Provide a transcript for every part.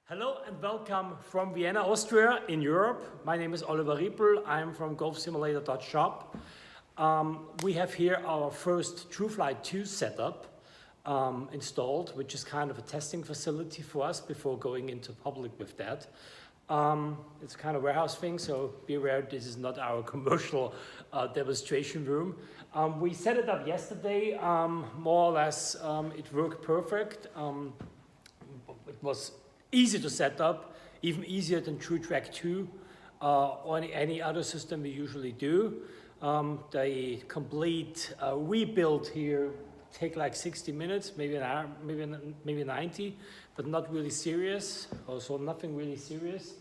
Hello and welcome from Vienna, Austria in Europe. My name is Oliver Riepel. I'm from golfsimulator.shop. We have here our first TruFlight2 setup installed, which is kind of a testing facility for us before going into public with that. It's kind of warehouse thing, so be aware this is not our commercial demonstration room. We set it up yesterday, more or less it worked perfect. It was easy to set up, even easier than TruTrack2 or any other system we usually do. The complete rebuild here take like 60 minutes, maybe an hour, maybe 90, but not really serious. Also, nothing really serious.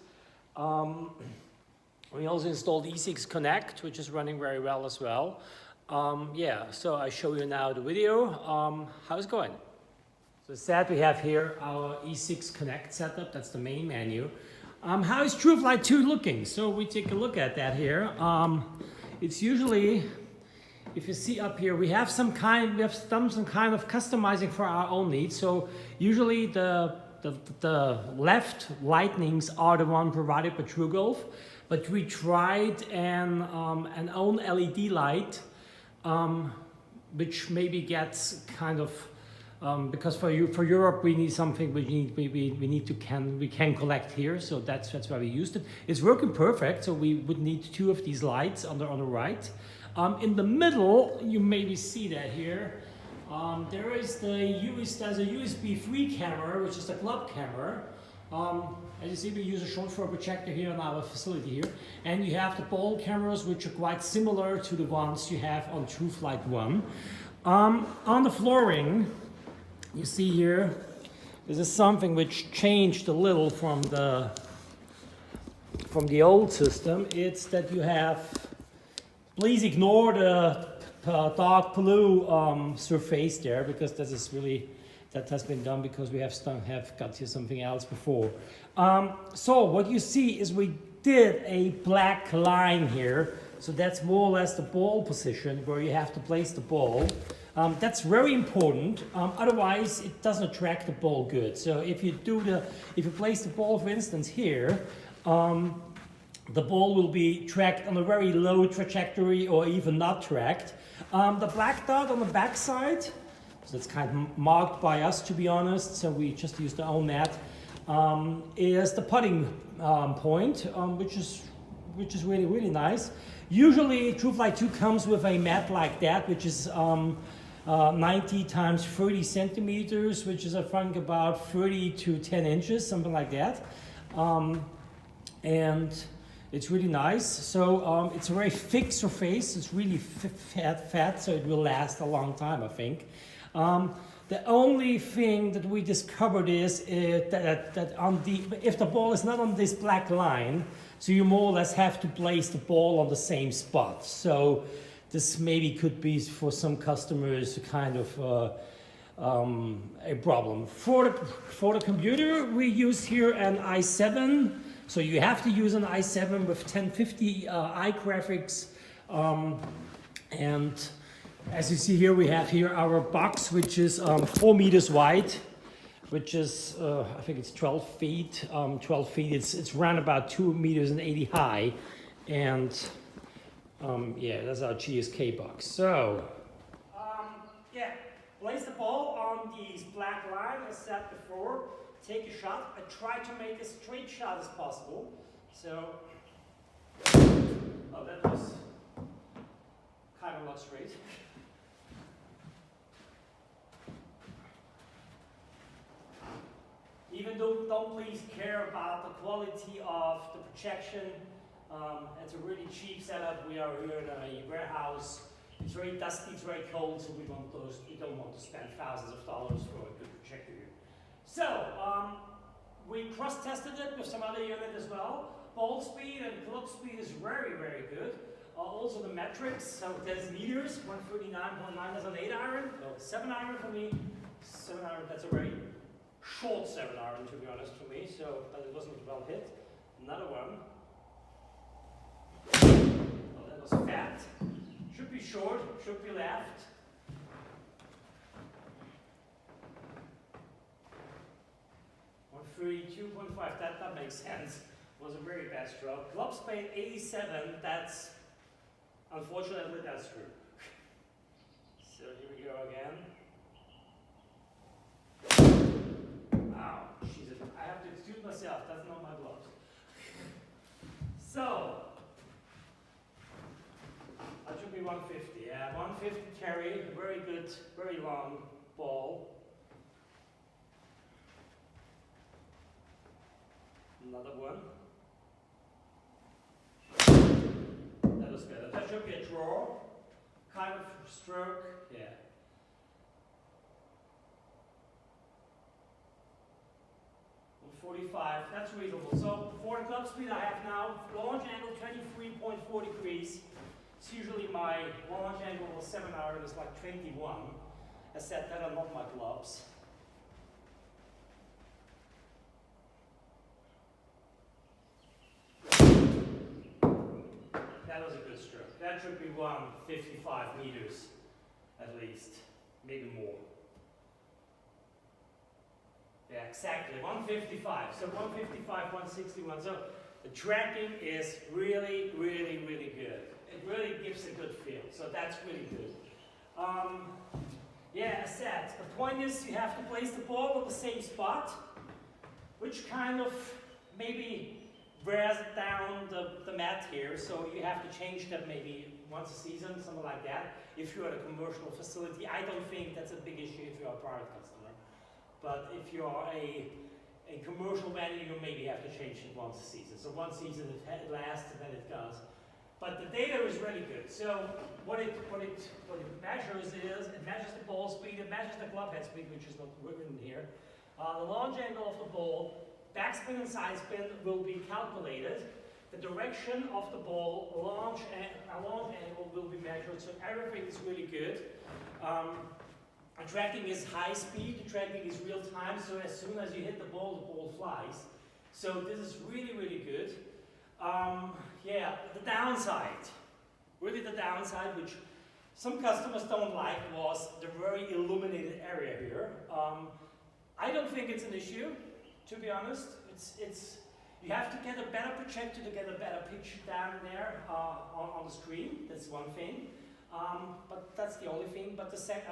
We also installed E6 Connect, which is running very well as well. Yeah, so I show you now the video. How's it going? So as said, we have here our E6 Connect setup. That's the main menu. How is TruFlight2 looking? So we take a look at that here. It's usually, if you see up here, we have done some kind of customizing for our own needs. So usually the left lightnings are the one provided by TruGolf, but we tried an own LED light, which maybe gets kind of because for Europe we need something we can collect here, so that's why we used it. It's working perfect, so we would need two of these lights on the right. In the middle, you maybe see that here. There's a USB 3 camera, which is the club camera. As you see, we use a short throw projector here in our facility here, and you have the ball cameras, which are quite similar to the ones you have on TruFlight1. On the flooring, you see here, this is something which changed a little from the old system. It's that you have, please ignore the dark blue surface there, because that has been done because we have got here something else before. So what you see is we did a black line here. So that's more or less the ball position where you have to place the ball. That's very important, otherwise it doesn't track the ball good. So if you place the ball, for instance, here, the ball will be tracked on a very low trajectory or even not tracked. The black dot on the back side, so it's kind of marked by us, to be honest, so we just used to own that, is the putting point, which is really, really nice. Usually TruFlight2 comes with a mat like that, which is 90 times 30 centimeters, which is I think about 30 to 10 inches, something like that. And it's really nice. So it's a very thick surface. It's really fat, so it will last a long time, I think. The only thing that we discovered is that if the ball is not on this black line, so you more or less have to place the ball on the same spot. So this maybe could be for some customers kind of a problem. For the computer, we use here an i7. So you have to use an i7 with 1050 iGraphics. And as you see here, we have here our box, which is 4 meters wide, which is, I think it's 12 feet. 12 feet, it's around about 2 meters and 80 high. And yeah, that's our GSK box. So, yeah, place the ball on these black line as said before. Take a shot. I try to make a straight shot as possible. So, oh, that was kind of not straight. Even though don't please care about the quality of the projection. It's a really cheap setup. We are here in a warehouse. It's very dusty, it's very cold, so we don't want to spend thousands of dollars for a good projector here. So, we cross-tested it with some other unit as well. Ball speed and club speed is very, very good. Also the metrics, so there's meters, 139.9 as an 8-iron, no, 7-iron for me. 7-iron, that's a very short 7-iron to be honest for me, so but it wasn't well hit. Another one. Oh, that was fat. Should be short, should be left. 3, 2.5, that makes sense. Was a very bad stroke. Club speed 87, that's, unfortunately, that's true. So here we go again. Ow, Jesus, I have to excuse myself, that's not my gloves. So, that should be 150, yeah, 150 carry, very good, very long ball. Another one. That was better. That should be a draw, kind of stroke, yeah. And 45, that's reasonable. So for the club speed I have now, launch angle 23.4 degrees. It's usually my launch angle was 7 iron is like 21. I said that are not my gloves. That was a good stroke. That should be 155 meters at least, maybe more. Yeah, exactly, 155. So 155, 161. So the tracking is really, really, really good. It really gives a good feel. So that's really good. Yeah, as said, the point is you have to place the ball on the same spot, which kind of maybe wears down the mat here. So you have to change that maybe once a season, something like that. If you're at a commercial facility, I don't think that's a big issue if you're a private customer. But if you are a commercial venue, you maybe have to change it once a season. So one season it lasts and then it goes. But the data is really good. So what it measures is, it measures the ball speed, it measures the club head speed, which is not written here. The launch angle of the ball, backspin and side spin will be calculated. The direction of the ball, launch angle will be measured. So everything is really good. The tracking is high speed, the tracking is real time, so as soon as you hit the ball flies. So this is really, really good. Yeah, the downside, really the downside, which some customers don't like, was the very illuminated area here. I don't think it's an issue, to be honest. You have to get a better projector to get a better picture down there on the screen. That's one thing. But that's the only thing. But the second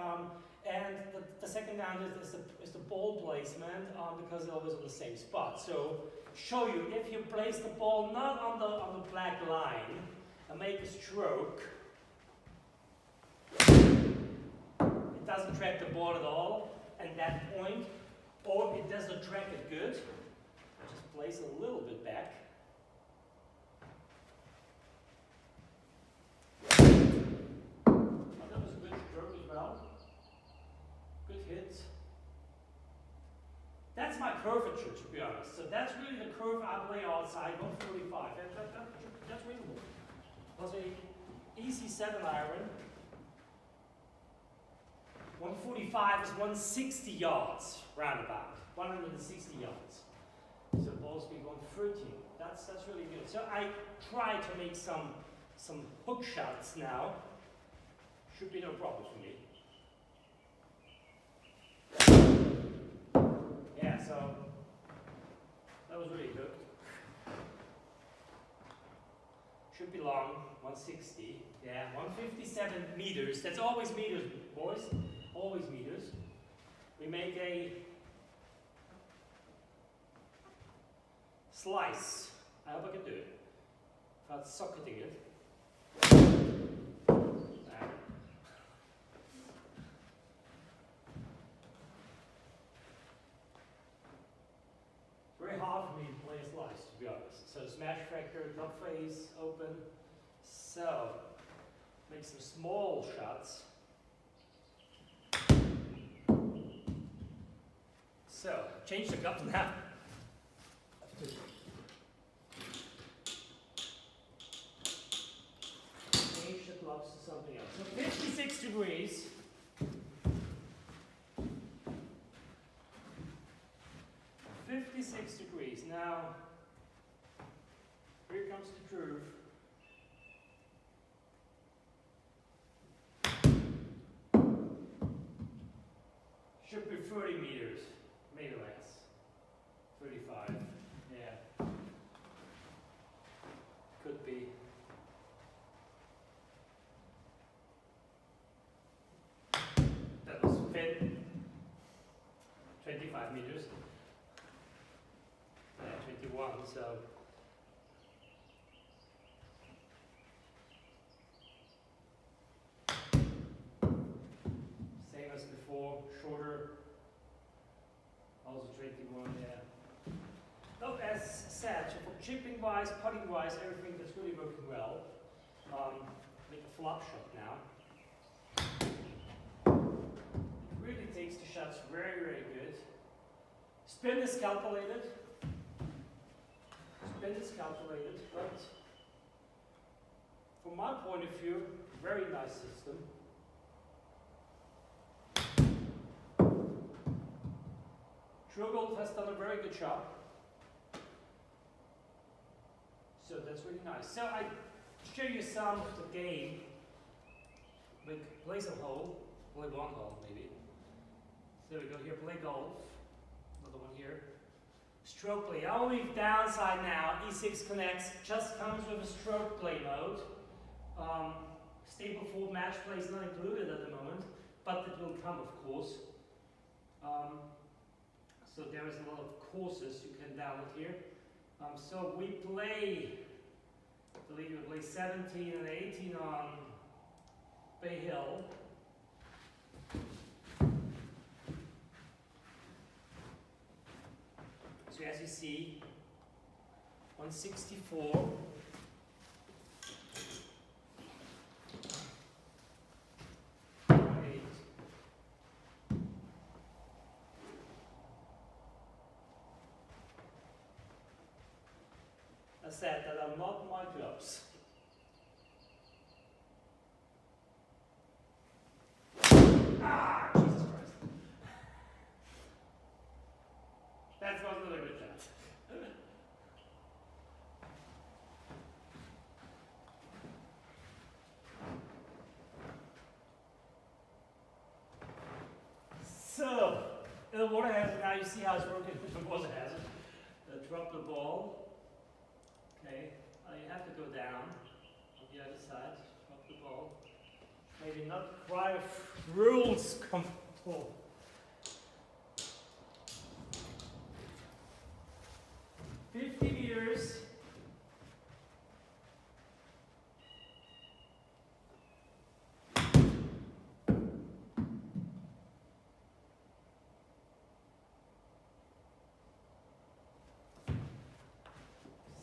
down is the ball placement because it's always on the same spot. So show you if you place the ball not on the black line and make a stroke, it doesn't track the ball at all at that point, or it doesn't track it good. Just place a little bit back. That was a good stroke as well. Good hit. That's my curvature, to be honest. So that's really the curve I play outside, 145. That's reasonable. It was a easy 7 iron. 145 is 160 yards, roundabout. 160 yards. So ball speed 113. That's really good. So I try to make some hook shots now. Should be no problem for me. Yeah, so that was really good. Should be long, 160. Yeah, 157 meters. That's always meters, boys. Always meters. We make a slice. I hope I can do it. Without socketing it. Very hard for me to play a slice, to be honest. So smash factor, top face, open. So, make some small shots. So, change the cup now. Change the gloves to something else. So 56 degrees. Now, here comes the groove. Should be 30 meters, maybe less. 35. Yeah. Could be. That was fit. 25 meters. Yeah, 21, so. Same as before, shorter. Also 21, yeah. Oh, as said, so for chipping wise, putting wise, everything that's really working well. Make a flop shot now. It really takes the shots very, very good. Spin is calculated. Spin is calculated, but from my point of view, very nice system. TruGolf has done a very good job. So that's really nice. So I show you some of the game. Like play some hole, play one hole maybe. So we go here, play golf. Another one here. Stroke play. Only downside now, E6 connects just comes with a stroke play mode. Stable 4 match play is not included at the moment, but it will come of course. So there is a lot of courses you can download here. So we play, I believe we play 17 and 18 on Bay Hill. So as you see, 164. I said that are not my clubs. Ah, Jesus Christ. That was not a good shot. So, the water hazard, now you see how it's working with the water hazard. Drop the ball. Okay, you have to go down on the other side, drop the ball. Maybe not quite rules control. $50 meters.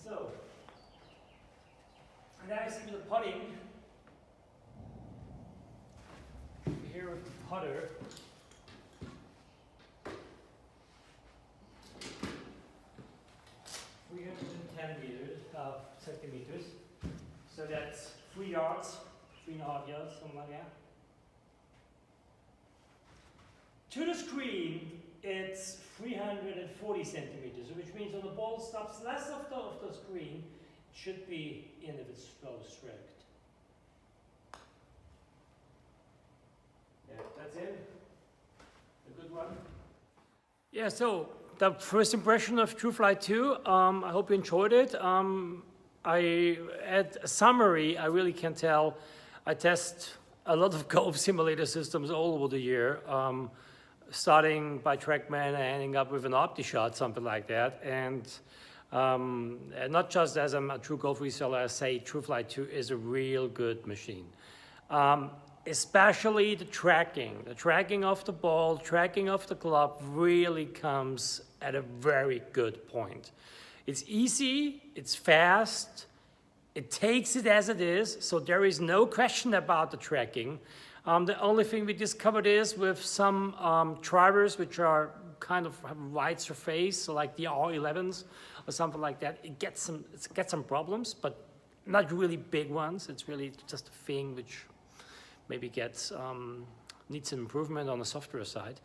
So, and now you see the putting. Here with the putter. centimeters. So that's 3 yards, 3.5 yards, something like that. To the screen, it's 340 centimeters, which means when the ball stops less of the screen, it should be in if it's well stroked. Yeah, that's it. A good one. Yeah, so the first impression of TruFlight2, I hope you enjoyed it. At a summary, I really can tell I test a lot of golf simulator systems all over the year, starting by TrackMan and ending up with an OptiShot, something like that. And not just as I'm a TruGolf reseller, I say TruFlight2 is a real good machine. Especially the tracking of the ball, tracking of the club really comes at a very good point. It's easy, it's fast, it takes it as it is, so there is no question about the tracking. The only thing we discovered is with some drivers which are kind of have a wide surface, so like the R11s or something like that, it gets some problems, but not really big ones. It's really just a thing which maybe needs some improvement on the software side.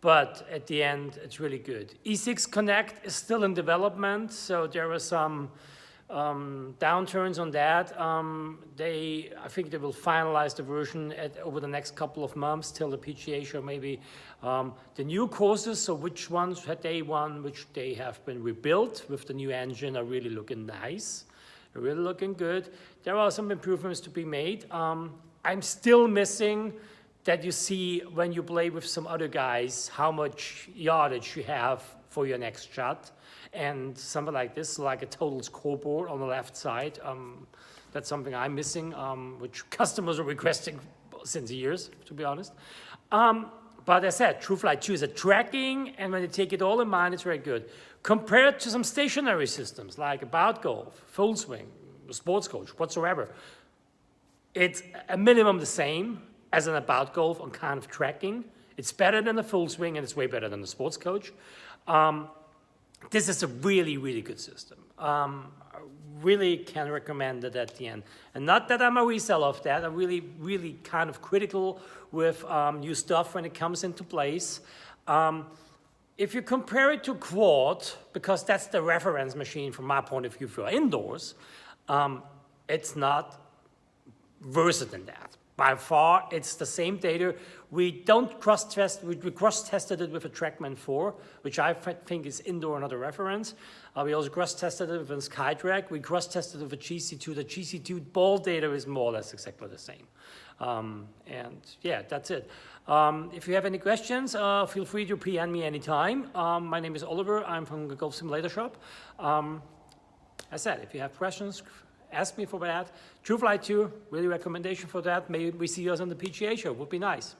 But at the end, it's really good. E6 Connect is still in development, so there are some downturns on that. I think they will finalize the version over the next couple of months till the PGA show, maybe. The new courses, so which ones had they won, which they have been rebuilt with the new engine, are really looking nice. They're really looking good. There are some improvements to be made. I'm still missing that you see when you play with some other guys how much yardage you have for your next shot, and something like this, like a total scoreboard on the left side. That's something I'm missing, which customers are requesting since years, to be honest. But as I said, TruFlight2 is a tracking, and when you take it all in mind, it's very good. Compared to some stationary systems like About Golf, Full Swing, Sports Coach, whatsoever, it's a minimum the same as an About Golf on kind of tracking. It's better than the Full Swing, and it's way better than the Sports Coach. This is a really, really good system. I really can recommend it at the end. And not that I'm a reseller of that. I'm really, really kind of critical with new stuff when it comes into place. If you compare it to Quad, because that's the reference machine from my point of view for indoors, it's not worse than that. By far, it's the same data. We don't cross-test, we cross-tested it with a TrackMan 4, which I think is indoor another reference. We also cross-tested it with a SkyTrack. We cross-tested it with a GC2. The GC2 ball data is more or less exactly the same. And yeah, that's it. If you have any questions, feel free to PM me anytime. My name is Oliver. I'm from the Golf Simulator Shop. As I said, if you have questions, ask me for that. TruFlight2, really recommendation for that. Maybe we see us on the PGA show. Would be nice.